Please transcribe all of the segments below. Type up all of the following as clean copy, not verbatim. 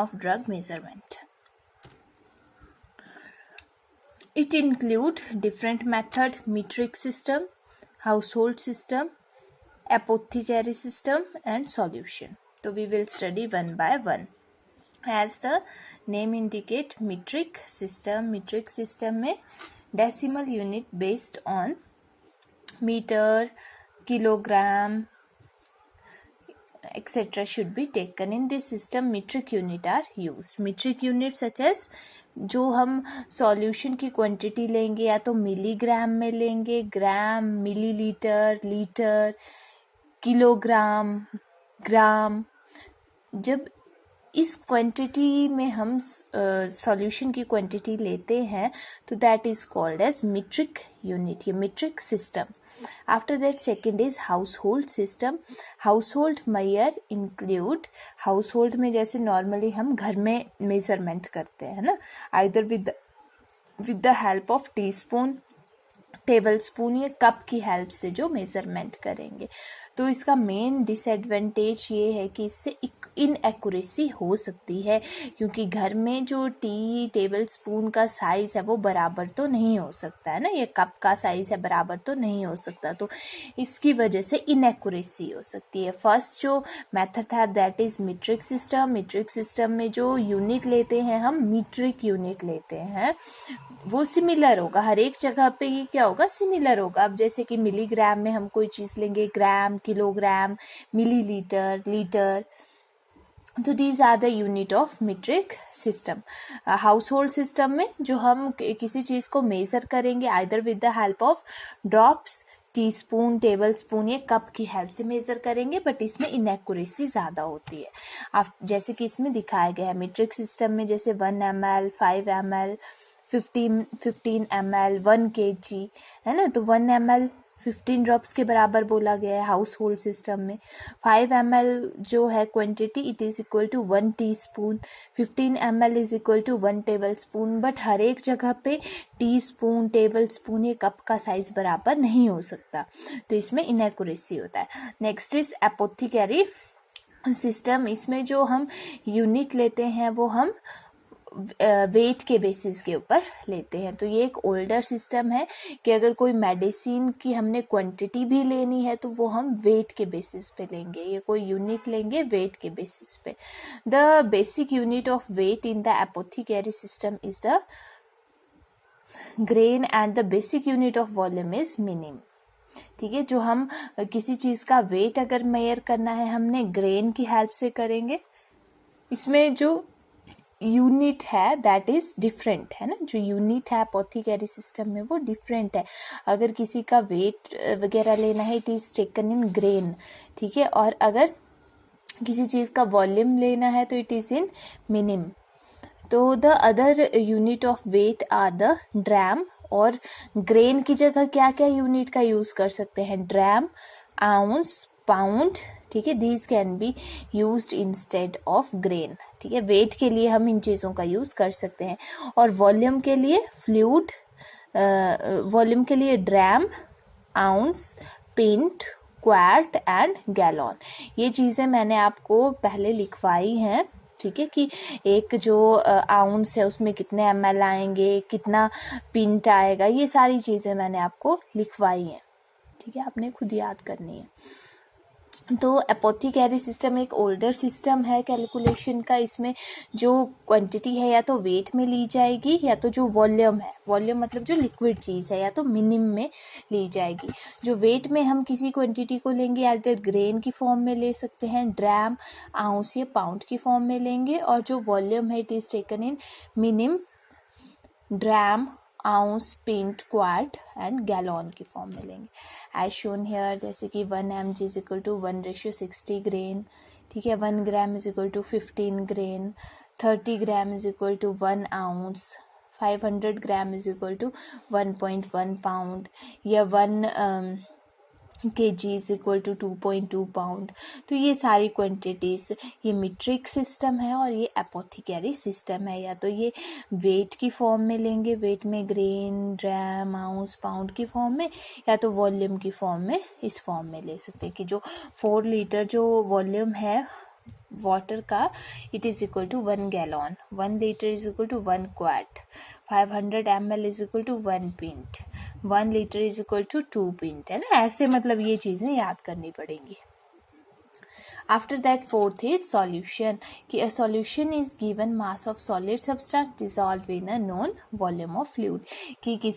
of drug measurement. It includes different method, metric system, household system, apothecary system and solution. So we will study one by one. As the name indicate, metric system में decimal unit based on meter, kilogram, etc. should be taken. In this system metric unit are used. Metric unit such as जो हम solution की quantity लेंगे या तो milligram में लेंगे, ग्राम, millilitre, litre, kilogram, ग्राम. जब इस क्वांटिटी में हम सॉल्यूशन की क्वांटिटी लेते हैं तो that is called as metric unit, ये metric system. After that second is household system. Household measure include, household में जैसे नॉर्मली हम घर में मेजरमेंट करते हैं ना, either with the help of tea spoon, tablespoon या कप की हेल्प से जो मेजरमेंट करेंगे. तो इसका मेन डिसएडवांटेज ये है कि इससे इनएक्यूरेसी हो सकती है, क्योंकि घर में जो टेबल स्पून का साइज़ है वो बराबर तो नहीं हो सकता है ना, ये कप का साइज़ है बराबर तो नहीं हो सकता, तो इसकी वजह से इनएक्यूरेसी हो सकती है. फर्स्ट जो मेथड था that is metric system. Metric system में जो यूनिट लेते हैं हम, मीट्रिक यूनिट लेते हैं, वो सिमिलर होगा हर एक जगह पे. ही क्या होगा, सिमिलर होगा. अब जैसे कि मिलीग्राम में हम कोई चीज़ लेंगे, ग्राम, किलोग्राम, मिलीलीटर, लीटर, तो these are the unit of metric system. Household system में जो हम किसी चीज़ को मेजर करेंगे either with the help of drops, teaspoon, tablespoon या कप की हेल्प से मेजर करेंगे, बट इसमें इनएक्यूरेसी ज़्यादा होती है. जैसे कि इसमें दिखाया गया है मीट्रिक सिस्टम में, जैसे 1 ml, 5 ml, 15 ml, 1 kg है ना, तो 1 ml 15 ड्रॉप्स के बराबर बोला गया है हाउस होल्ड सिस्टम में. 5 ml जो है quantity, it is equal to 1 teaspoon. 15 ml is equal to 1 tablespoon. But हर एक जगह पे टी स्पून, टेबल स्पून या कप का साइज बराबर नहीं हो सकता, तो इसमें इनएक्यूरेसी होता है. Next is apothecary system. इसमें जो हम यूनिट लेते हैं वो हम वेट के बेसिस के ऊपर लेते हैं. तो ये एक ओल्डर सिस्टम है कि अगर कोई मेडिसिन की हमने क्वांटिटी भी लेनी है तो वो हम वेट के बेसिस पे लेंगे, ये कोई यूनिट लेंगे वेट के बेसिस पे. The basic unit of weight in the apothecary system is the grain and the basic unit of volume is minim. ठीक है, जो हम किसी चीज़ का वेट अगर मेजर करना है हमने ग्रेन की हेल्प से करेंगे. इसमें जो यूनिट है दैट इज डिफरेंट है ना, जो यूनिट है एपोथेकेरी सिस्टम में वो डिफरेंट है. अगर किसी का वेट वगैरह लेना है it is taken in grain. ठीक है, और अगर किसी चीज़ का वॉल्यूम लेना है तो इट इज इन मिनिम. तो the other unit of weight are the dram, और ग्रेन की जगह क्या क्या यूनिट का यूज कर सकते हैं, ड्राम, आउंस, पाउंड. ठीक है, these can be used instead of grain. ठीक है, वेट के लिए हम इन चीज़ों का यूज़ कर सकते हैं. और वॉल्यूम के लिए फ्लूइड, वॉल्यूम के लिए dram, ounce, pint, quart and gallon. ये चीज़ें मैंने आपको पहले लिखवाई हैं. ठीक है, कि एक जो आउंस है उसमें कितने ml आएंगे, कितना पिंट आएगा, ये सारी चीज़ें मैंने आपको लिखवाई हैं. ठीक है, आपने खुद याद करनी है. तो एपोथेकेरी सिस्टम एक ओल्डर सिस्टम है कैलकुलेशन का. इसमें जो क्वांटिटी है या तो वेट में ली जाएगी या तो जो वॉल्यूम है, वॉल्यूम मतलब जो लिक्विड चीज़ है, या तो मिनिम में ली जाएगी. जो वेट में हम किसी क्वांटिटी को लेंगे या तो ग्रेन की फॉर्म में ले सकते हैं, ड्राम, आउंस या पाउंड की फॉर्म में लेंगे. और जो वॉल्यूम है it is taken in minim, dram, ounce, pint, quart and gallon की फॉर्म में लेंगे. एज शोन हेयर, जैसे कि 1 mg is equal to 1:60 grain. ठीक है, 1 gram is equal to 15 grain, 30 gram is equal to 1 ounce, 500 gram is equal to 1.1 pound, या 1 kg is equal to 2.2 pound. तो ये सारी क्वांटिटीज़, ये मीट्रिक सिस्टम है और ये एपोथेकेरी सिस्टम है. या तो ये वेट की फॉर्म में लेंगे, वेट में ग्रेन, ड्राम, आउंस, पाउंड की फॉर्म में, या तो वॉल्यूम की फॉर्म में, इस फॉर्म में ले सकते हैं कि जो 4 लीटर जो वॉल्यूम है वाटर का it is equal to 1 gallon, 1 litre is equal to 1 quart, 500 ml is equal to 1 pint, 1 litre is equal to 2 pint, है ना। ऐसे मतलब ये चीज़ें याद करनी पड़ेंगी। After that, fourth is solution, कि a solution is given mass of solid substance dissolved in a known volume of fluid, कि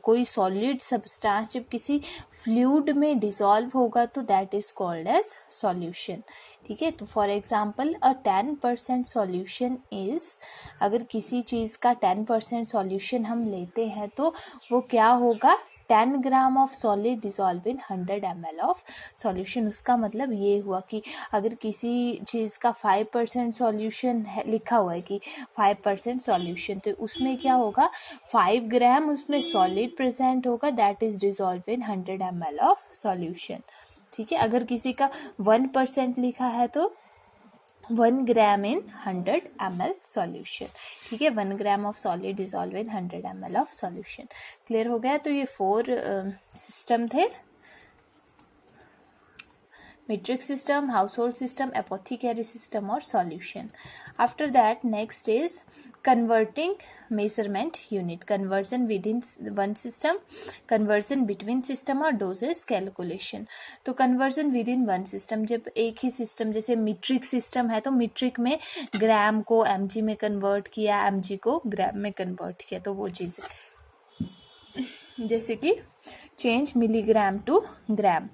कोई solid substance जब किसी fluid में dissolve होगा तो that is called as solution, ठीक है। तो for example a 10% solution is, अगर किसी चीज़ का 10% solution हम लेते हैं तो वो क्या होगा, 10 gram of solid dissolve in 100 ml of solution. उसका मतलब ये हुआ कि अगर किसी चीज़ का 5% सॉल्यूशन लिखा हुआ है कि 5% सॉल्यूशन, तो उसमें क्या होगा, 5 ग्राम उसमें सॉलिड प्रेजेंट होगा, that is dissolve in 100 ml of solution, ठीक है। अगर किसी का 1% लिखा है तो 1 ग्राम इन 100 ml सॉल्यूशन, ठीक है। 1 gram of solid dissolve in 100 ml of solution. Clear हो गया। तो ये 4 सिस्टम थे, metric system, household system, apothecary system और solution. After that, next is converting measurement unit, conversion within one system, conversion between system और doses calculation. तो conversion within one system, जब एक ही system जैसे metric system है तो metric में ग्राम को mg में convert किया, mg को ग्राम में convert किया, तो वो चीज़ जैसे कि change मिलीग्राम टू ग्राम,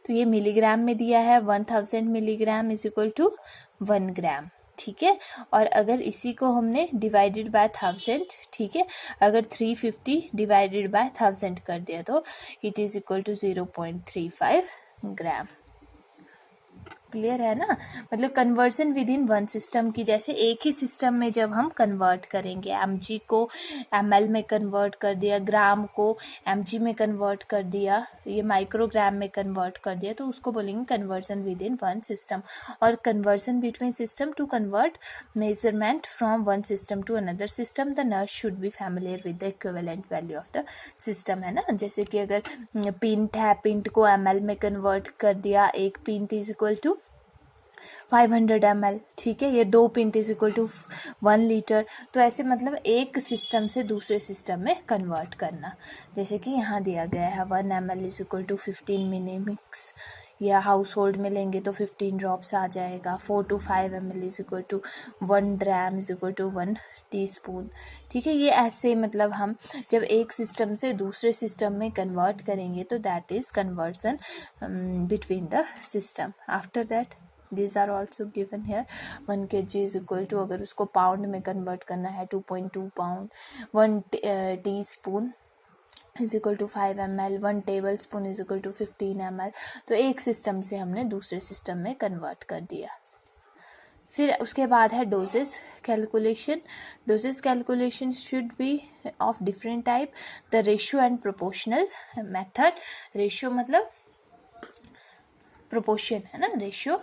तो ये मिलीग्राम में दिया है 1000 मिलीग्राम इज इक्वल टू 1 ग्राम, ठीक है। और अगर इसी को हमने डिवाइडेड बाय 1000, ठीक है, अगर 350 डिवाइडेड बाय 1000 कर दिया तो it is equal to 0.35 gram. Clear है ना। मतलब conversion within one system की, जैसे एक ही सिस्टम में जब हम कन्वर्ट करेंगे, mg को ml में कन्वर्ट कर दिया, ग्राम को mg में कन्वर्ट कर दिया, ये माइक्रोग्राम में कन्वर्ट कर दिया, तो उसको बोलेंगे conversion within one system. और conversion between system, to convert measurement from one system to another system, the nurse should be familiar with the equivalent value of the system, है ना। जैसे कि अगर पिंट है, पिंट को ml में convert कर दिया, एक pint is equal to 500 ml, ठीक है, ये 2 pint is equal to 1 litre. तो ऐसे मतलब एक सिस्टम से दूसरे सिस्टम में कन्वर्ट करना, जैसे कि यहाँ दिया गया है 1 ml is equal to 15 minims, या हाउस होल्ड में लेंगे तो 15 ड्रॉप्स आ जाएगा। 4 to 5 ml is equal to 1 dram is equal to 1 teaspoon, ठीक है। ये ऐसे मतलब हम जब एक सिस्टम से दूसरे सिस्टम में कन्वर्ट करेंगे तो that is conversion between the system. After that these are also given here, 1 kg is equal to, अगर उसको पाउंड में कन्वर्ट करना है 2.2 pound, 1 teaspoon is equal to 5 ml, 1 tablespoon is equal to 15 ml। तो एक system से हमने दूसरे सिस्टम में कन्वर्ट कर दिया। फिर उसके बाद है doses calculation. Doses calculation should be of different type, the ratio and proportional method. Ratio मतलब प्रोपोर्शन, है ना, रेशियो।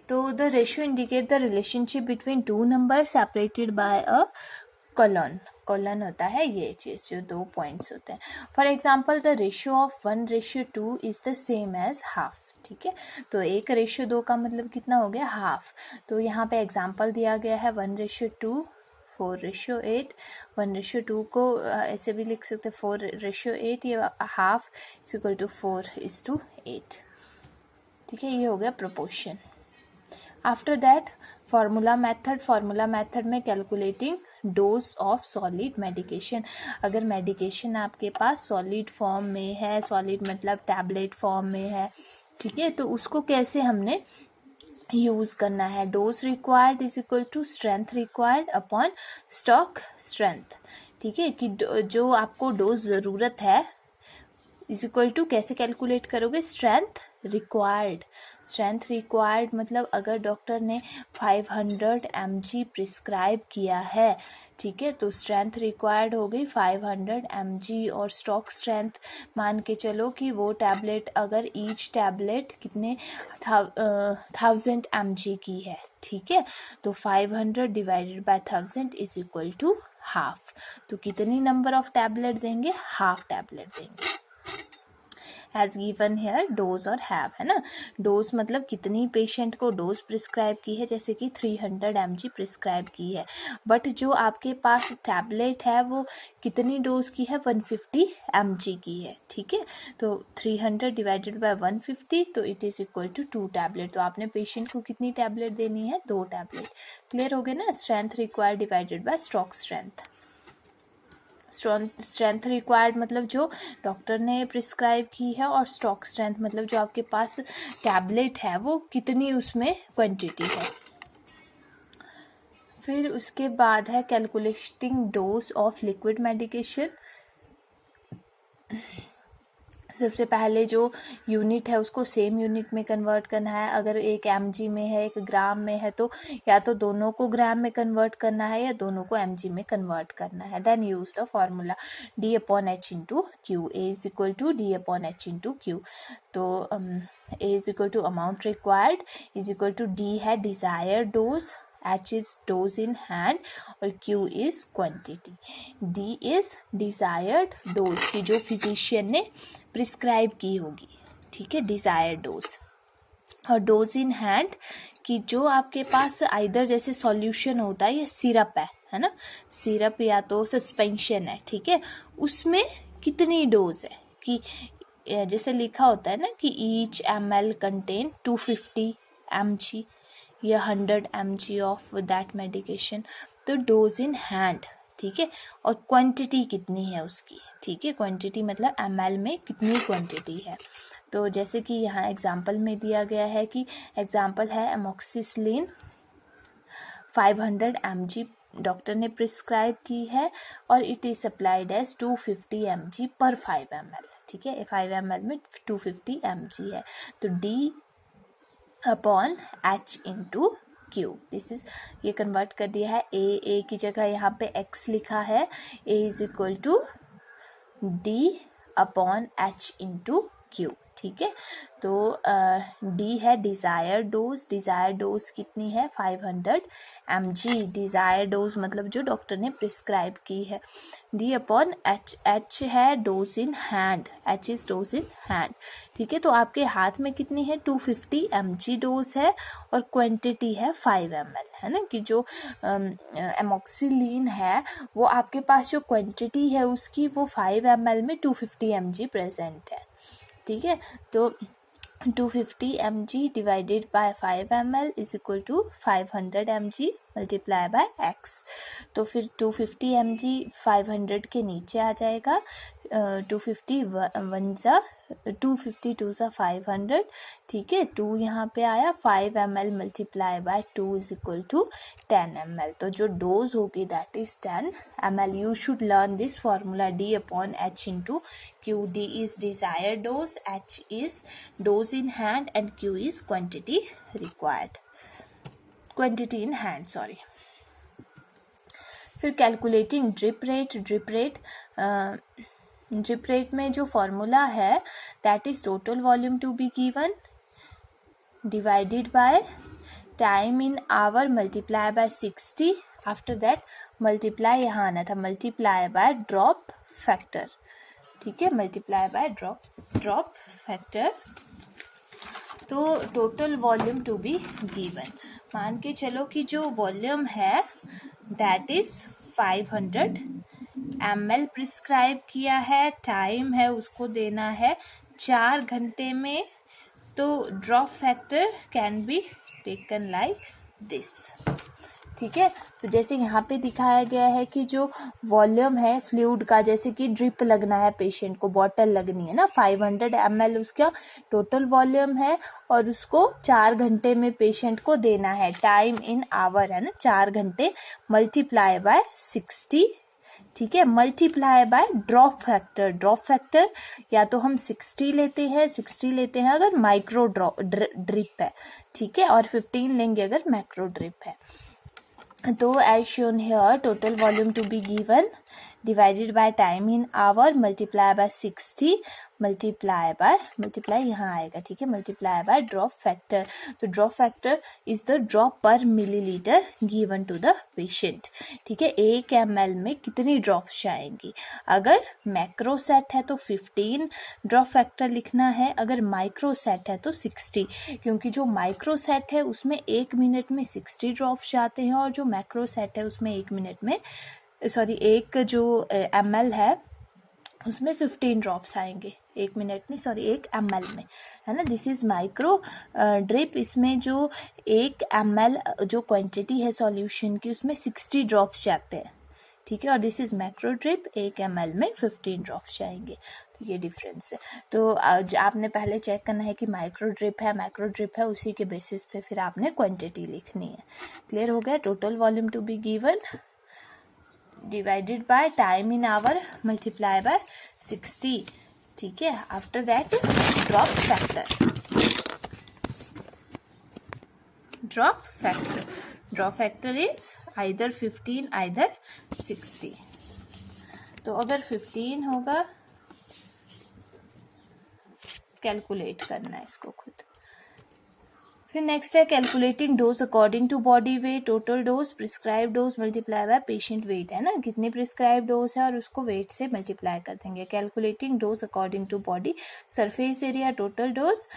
तो the ratio indicate the relationship between two number separated by a colon. Colon होता है ये चीज जो 2 पॉइंट्स होते हैं। For example the ratio of 1:2 is the same as half, ठीक है। तो 1:2 का मतलब कितना हो गया, हाफ। तो यहाँ पे एग्जाम्पल दिया गया है 1:2, 4:8। 1:2 को ऐसे भी लिख सकते 4:8, ये हाफ इज इक्वल टू 4:8, ठीक है। ये हो गया proportion. After that formula method. Formula method में calculating dose of solid medication. अगर मेडिकेशन आपके पास सॉलिड फॉर्म में है, सॉलिड मतलब टैबलेट फॉर्म में है, ठीक है, तो उसको कैसे हमने यूज करना है। Dose required is equal to strength required upon stock strength, ठीक है, कि जो आपको डोज ज़रूरत है इज इक्वल टू कैसे कैलकुलेट करोगे, स्ट्रेंथ रिक्वायर्ड। स्ट्रेंथ रिक्वायर्ड मतलब अगर डॉक्टर ने 500 mg प्रिस्क्राइब किया है, ठीक है, तो स्ट्रेंथ रिक्वायर्ड हो गई 500 mg। और स्टॉक स्ट्रेंथ मान के चलो कि वो टैबलेट अगर ईच टैबलेट कितने 1000 mg की है, ठीक है, तो 500 divided by 1000 is equal to half. तो कितनी नंबर ऑफ टैबलेट देंगे, हाफ टैबलेट देंगे। एज गिवन हेयर डोज और हैव, है ना। डोज मतलब कितनी पेशेंट को डोज प्रिस्क्राइब की है, जैसे कि 300 mg प्रिस्क्राइब की है, बट जो आपके पास टैबलेट है वो कितनी डोज की है, 150 mg की है, ठीक है। तो 300 डिवाइडेड बाय 150, तो it is equal to 2 tablet. तो आपने पेशेंट को कितनी टैबलेट देनी है, 2 टैबलेट। क्लियर हो गया ना। Strength required divided by stock strength. Strength required मतलब जो डॉक्टर ने प्रिस्क्राइब की है, और स्टॉक स्ट्रेंथ मतलब जो आपके पास टैबलेट है वो कितनी उसमें क्वांटिटी है। फिर उसके बाद है calculating dose of liquid medication. सबसे पहले जो यूनिट है उसको सेम यूनिट में कन्वर्ट करना है। अगर एक mg में है, एक ग्राम में है, तो या तो दोनों को ग्राम में कन्वर्ट करना है या दोनों को mg में कन्वर्ट करना है। Then use the formula D/H into Q, A is equal to D/H into Q. तो A is equal to amount required is equal to D है desire dose, H is dose in hand और Q is quantity. D is desired dose की जो physician ने prescribe की होगी, ठीक है, desired dose। और डोज इन हैंड की जो आपके पास आइदर जैसे सॉल्यूशन होता है या सिरप है ना, सिरप या तो सस्पेंशन है, ठीक है, उसमें कितनी डोज है कि जैसे लिखा होता है ना कि ईच ml कंटेन 250 mg या 100 mg ऑफ दैट मेडिकेशन। तो डोज इन हैंड, ठीक है, और क्वांटिटी कितनी है उसकी, ठीक है, क्वांटिटी मतलब ml में कितनी क्वांटिटी है। तो जैसे कि यहाँ एग्जांपल में दिया गया है कि एग्जांपल है एमोक्सिसिलिन 500 mg डॉक्टर ने प्रिस्क्राइब की है और it is supplied as 250 mg पर 5 ml, ठीक है, 5 ml में 250 mg है। तो D/H into Q, this is, ये कन्वर्ट कर दिया है। ए की जगह यहाँ पे x लिखा है, A is equal to D/H into Q, ठीक है। तो D है डिजायर डोज, डिजायर डोज कितनी है 500 mg, डिजायर डोज मतलब जो डॉक्टर ने प्रिस्क्राइब की है। D/H, H है dose in hand, H is dose in hand, ठीक है। तो आपके हाथ में कितनी है 250 mg डोज है और क्वांटिटी है 5 ml, है ना, कि जो एमोक्सिलिन है वो आपके पास जो क्वांटिटी है उसकी वो 5 ml में 250 mg प्रेजेंट है, ठीक है। तो 250 mg divided by 5 ml is equal to 500 mg multiply by x। तो फिर 250 mg 500 के नीचे आ जाएगा, 250 250 2 सा 500, ठीक है, 2 यहाँ पे आया, 5 ml multiply by 2 is equal to 10 ml। तो जो डोज होगी that is 10 ml। You should learn this formula D/H into Q. D is desire dose, H is dose in hand and Q is quantity required, quantity in hand, sorry. फिर calculating drip rate, drip rate में जो formula है that is total volume to be given divided by time in hour multiply by 60, after that multiply यहाँ आना था, multiply by drop factor, ठीक है, multiply by drop factor. तो total volume to be given, मान के चलो कि जो वॉल्यूम है दैट इज 500 ml प्रिस्क्राइब किया है, टाइम है उसको देना है 4 घंटे में। तो drop factor can be taken like this, ठीक है। तो जैसे यहाँ पे दिखाया गया है कि जो वॉल्यूम है फ्लूइड का, जैसे कि ड्रिप लगना है पेशेंट को, बॉटल लगनी है ना, 500 ml उसका टोटल वॉल्यूम है और उसको 4 घंटे में पेशेंट को देना है, टाइम इन आवर है ना, 4 घंटे मल्टीप्लाई बाय 60, ठीक है, मल्टीप्लाई बाय ड्रॉप फैक्टर या तो हम 60 लेते हैं अगर माइक्रो ड्रिप है, ठीक है, और 15 लेंगे अगर मैक्रो ड्रिप है। तो as shown here total volume to be given divided by time in hour multiply by 60 multiply यहाँ आएगा, ठीक है, मल्टीप्लाई बाय ड्रॉप फैक्टर। तो drop factor is the drop per millilitre given to the patient, ठीक है। 1 ml में कितनी drops आएंगी। अगर मैक्रो सेट है तो 15 ड्रॉप फैक्टर लिखना है, अगर माइक्रो सेट है तो 60, क्योंकि जो माइक्रो सेट है उसमें 1 मिनट में 60 ड्रॉप्स जाते हैं, और जो मैक्रो सेट है उसमें 1 मिनट में एक जो ml है उसमें 15 ड्रॉप्स आएंगे, 1 मिनट में 1 ml में, है ना। This is micro drip. इसमें जो 1 ml जो क्वांटिटी है सॉल्यूशन की उसमें 60 ड्रॉप्स जाते हैं, ठीक है। और this is macro drip, 1 ml में 15 ड्रॉप्स जाएंगे। तो ये डिफरेंस है। तो आपने पहले चेक करना है कि माइक्रो ड्रिप है, मैक्रो ड्रिप है, उसी के बेसिस पे फिर आपने क्वांटिटी लिखनी है। क्लियर हो गया। Total volume to be given divided by time in hour multiply by 60, ठीक है। After that drop factor is either 15 either 60। तो अगर 15 होगा, कैलकुलेट करना है इसको खुद। फिर नेक्स्ट है calculating dose according to body weight. Total dose, prescribe dose multiply by patient weight, है ना, कितनी प्रिस्क्राइब डोज है और उसको वेट से मल्टीप्लाई कर देंगे। Calculating dose according to body, surface area total dose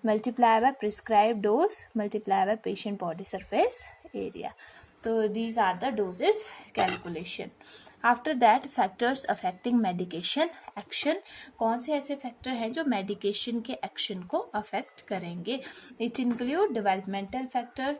multiply by prescribe dose multiply by patient body surface area. तो these are the doses calculation. After that factors affecting medication action, कौन से ऐसे factor हैं जो medication के action को affect करेंगे। It include developmental factor,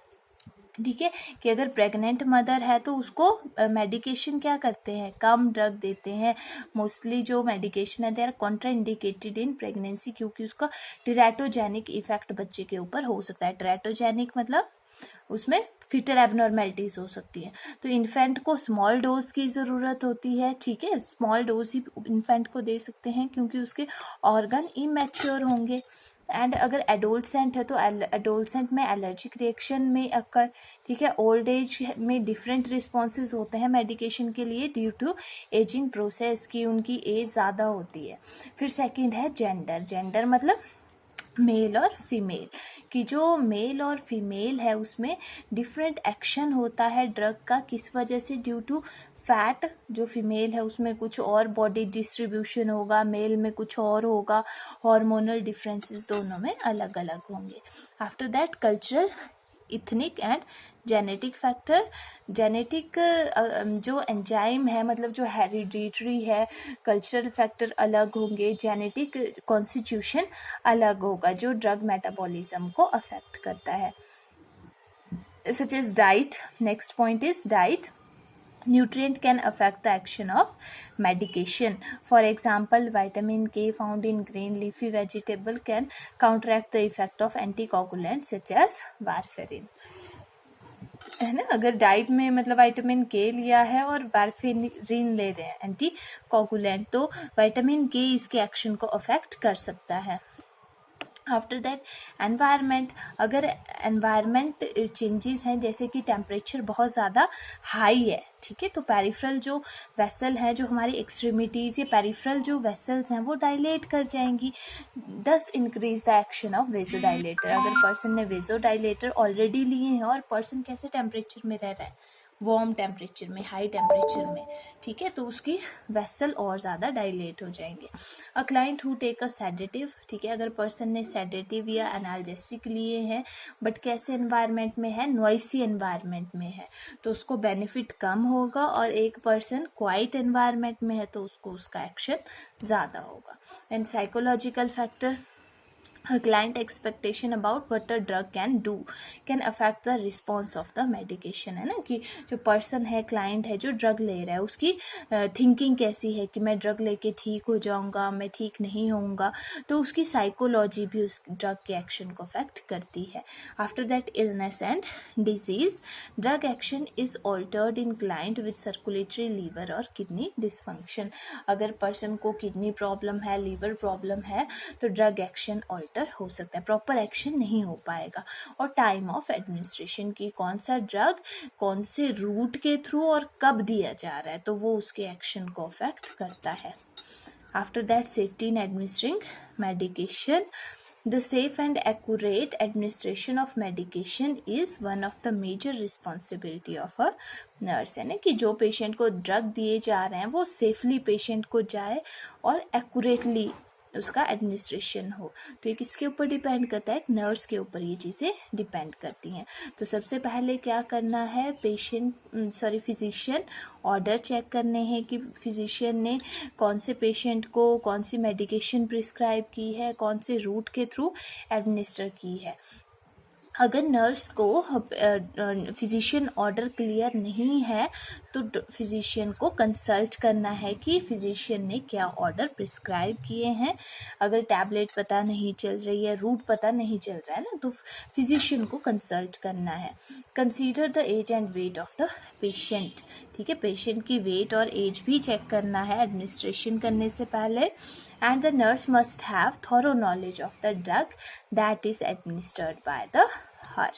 ठीक है, कि अगर प्रेग्नेंट मदर है तो उसको मेडिकेशन क्या करते हैं, कम ड्रग देते हैं। मोस्टली जो मेडिकेशन है they are contraindicated in pregnancy, क्योंकि उसका टेराटोजेनिक इफेक्ट बच्चे के ऊपर हो सकता है। टेराटोजेनिक मतलब उसमें फिटल एबनॉर्मेलिटीज हो सकती है। तो इन्फेंट को स्मॉल डोज की ज़रूरत होती है, ठीक है, स्मॉल डोज ही इन्फेंट को दे सकते हैं क्योंकि उसके ऑर्गन इमैच्योर होंगे। एंड अगर एडोलसेंट है तो एडोलसेंट में एलर्जिक रिएक्शन में अक्कर, ठीक है। ओल्ड एज में डिफरेंट रिस्पॉन्सेज होते हैं मेडिकेशन के लिए ड्यू टू एजिंग प्रोसेस की उनकी एज ज़्यादा होती है। फिर सेकंड है जेंडर मतलब मेल और फीमेल, कि जो मेल और फीमेल है उसमें डिफरेंट एक्शन होता है ड्रग का, किस वजह से, ड्यू टू फैट। जो फीमेल है उसमें कुछ और बॉडी डिस्ट्रीब्यूशन होगा, मेल में कुछ और होगा, हार्मोनल डिफरेंसेस दोनों में अलग अलग होंगे। After that cultural, ethnic and genetic factor. Genetic जो एंजाइम है मतलब जो हेरिडिटरी है, कल्चरल फैक्टर अलग होंगे, जेनेटिक कॉन्स्टिट्यूशन अलग होगा जो ड्रग मेटाबॉलिज्म को अफेक्ट करता है। Such as diet, next point is diet. Nutrient can affect the action of medication. For example, vitamin K found in green leafy vegetable can counteract the effect of anticoagulants such as warfarin. है ना, अगर diet में मतलब vitamin के लिया है और warfarin ले रहे हैं एंटी कोगुलेंट, तो विटामिन के इसके एक्शन को अफेक्ट कर सकता है। आफ्टर दैट एनवायरनमेंट, अगर एनवायरनमेंट चेंजेस हैं जैसे कि टेम्परेचर बहुत ज़्यादा हाई है, ठीक है, तो पेरिफेरल जो वेसल हैं, जो हमारी एक्सट्रीमिटीज़ या पेरिफेरल जो वेसल्स हैं वो डायलेट कर जाएंगी, दस increase the action of vasodilator. अगर पर्सन ने वेजोडाइलेटर ऑलरेडी लिए हैं और पर्सन कैसे टेम्परेचर में रह रहा है, वार्म टेम्परेचर में, हाई टेम्परेचर में, ठीक है, तो उसकी वेसल और ज़्यादा डायलेट हो जाएंगे। A client who take a sedative, ठीक है, अगर पर्सन ने सेडेटिव या एनाल्जेसिक लिए हैं बट कैसे एनवायरनमेंट में है, नॉइसी एनवायरनमेंट में है, तो उसको बेनिफिट कम होगा, और एक पर्सन क्वाइट एनवायरनमेंट में है तो उसको उसका एक्शन ज़्यादा होगा। And psychological factor, a client expectation about what a drug can do can affect the response of the medication, है ना, कि जो पर्सन है, क्लाइंट है जो ड्रग ले रहा है, उसकी थिंकिंग कैसी है कि मैं ड्रग लेके ठीक हो जाऊंगा, मैं ठीक नहीं होऊंगा, तो उसकी साइकोलॉजी भी उस ड्रग के एक्शन को अफेक्ट करती है। After that illness and disease, drug action is altered in client with circulatory, liver और किडनी डिसफंक्शन। अगर पर्सन को किडनी प्रॉब्लम है, लीवर प्रॉब्लम है, तो ड्रग एक्शन ऑल्टर बेटर हो सकता है, प्रॉपर एक्शन नहीं हो पाएगा। और टाइम ऑफ एडमिनिस्ट्रेशन की कौन सा ड्रग कौन से रूट के थ्रू और कब दिया जा रहा है, तो वो उसके एक्शन को अफेक्ट करता है। After that, safety in administering medication. The safe and accurate administration of medication is one of the major responsibility of a nurse, है ना, कि जो पेशेंट को ड्रग दिए जा रहे हैं वो सेफली पेशेंट को जाए और एक्यूरेटली उसका एडमिनिस्ट्रेशन हो। तो ये किसके ऊपर डिपेंड करता है, एक नर्स के ऊपर ये चीज़ें डिपेंड करती हैं। तो सबसे पहले क्या करना है, फिजिशियन ऑर्डर चेक करने हैं कि फिजिशियन ने कौन से पेशेंट को कौन सी मेडिकेशन प्रिस्क्राइब की है, कौन से रूट के थ्रू एडमिनिस्टर की है। अगर नर्स को फिजिशियन ऑर्डर क्लियर नहीं है तो फिजिशियन को कंसल्ट करना है कि फिजिशियन ने क्या ऑर्डर प्रिस्क्राइब किए हैं। अगर टैबलेट पता नहीं चल रही है, रूट पता नहीं चल रहा है ना, तो फिजिशियन को कंसल्ट करना है। Consider the age and weight of the patient, ठीक है, पेशेंट की वेट और एज भी चेक करना है एडमिनिस्ट्रेशन करने से पहले। And the nurse must have thorough knowledge of the drug that is administered by the her,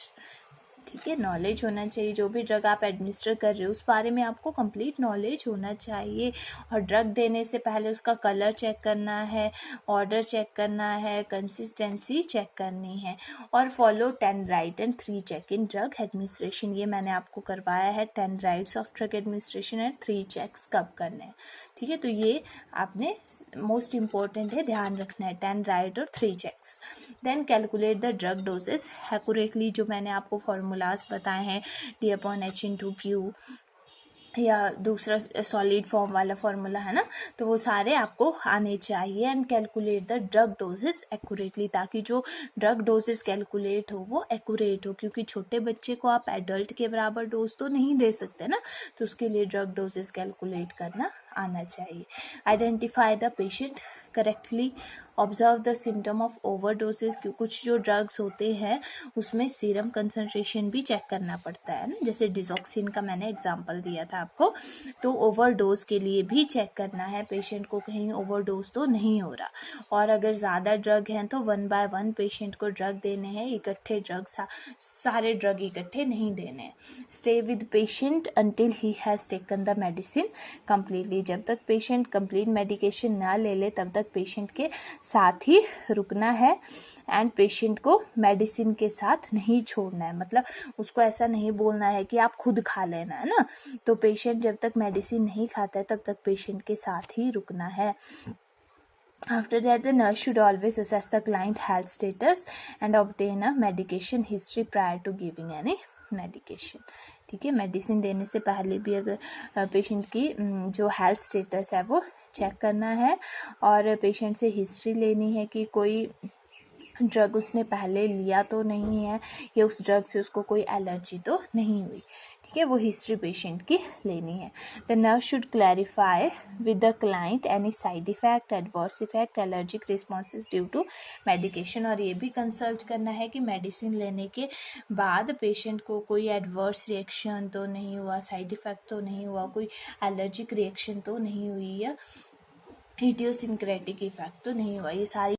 ठीक है, नॉलेज होना चाहिए। जो भी ड्रग आप एडमिनिस्टर कर रहे हो उस बारे में आपको कंप्लीट नॉलेज होना चाहिए। और ड्रग देने से पहले उसका कलर चेक करना है, ऑर्डर चेक करना है, कंसिस्टेंसी चेक करनी है। और follow 10 right and 3 check in drug administration, ये मैंने आपको करवाया है। 10 rights of drug administration and 3 checks कब करने हैं, ठीक है। तो ये आपने मोस्ट इम्पॉर्टेंट है, ध्यान रखना है, 10 राइट और 3 checks. Then calculate the drug doses accurately, जो मैंने आपको फॉर्मूलाज बताए हैं, D/H/Q या दूसरा सॉलिड फॉर्म वाला फॉर्मूला है ना, तो वो सारे आपको आने चाहिए। And calculate the drug doses accurately, ताकि जो ड्रग डोजेस कैलकुलेट हो वो एक्यूरेट हो, क्योंकि छोटे बच्चे को आप एडल्ट के बराबर डोज तो नहीं दे सकते ना, तो उसके लिए ड्रग डोजेस कैलकुलेट करना आना चाहिए। Identify the patient correctly, observe the symptom of overdoses, कुछ जो ड्रग्स होते हैं उसमें सीरम कंसंट्रेशन भी चेक करना पड़ता है ना, जैसे डिजॉक्सिन का मैंने एग्जांपल दिया था आपको। तो ओवरडोज के लिए भी चेक करना है पेशेंट को, कहीं ओवरडोज तो नहीं हो रहा। और अगर ज़्यादा ड्रग हैं तो 1 बाय 1 पेशेंट को ड्रग देने हैं, इकट्ठे सारे ड्रग इकट्ठे नहीं देने हैं। Stay with patient until he has taken the medicine completely, जब तक पेशेंट कंप्लीट मेडिकेशन ना ले ले तब तक पेशेंट के साथ ही रुकना है। एंड पेशेंट को मेडिसिन के साथ नहीं छोड़ना है, मतलब उसको ऐसा नहीं बोलना है कि आप खुद खा लेना, है ना। तो पेशेंट जब तक मेडिसिन नहीं खाता है तब तक पेशेंट के साथ ही रुकना है। After that, the nurse should always assess the client health status and obtain a medication history prior to giving any medication, ठीक है। मेडिसिन देने से पहले भी अगर पेशेंट की जो हेल्थ स्टेटस है वो चेक करना है, और पेशेंट से हिस्ट्री लेनी है कि कोई ड्रग उसने पहले लिया तो नहीं है, या उस ड्रग से उसको कोई एलर्जी तो नहीं हुई, ठीक है, वो हिस्ट्री पेशेंट की लेनी है। The nurse should clarify with the client any side effect, adverse effect, allergic responses due to medication, और ये भी कंसल्ट करना है कि मेडिसिन लेने के बाद पेशेंट को कोई एडवर्स रिएक्शन तो नहीं हुआ, साइड इफेक्ट तो नहीं हुआ, कोई एलर्जिक रिएक्शन तो नहीं हुई, या इडियोसिंक्रेटिक इफेक्ट तो नहीं हुआ। ये सारी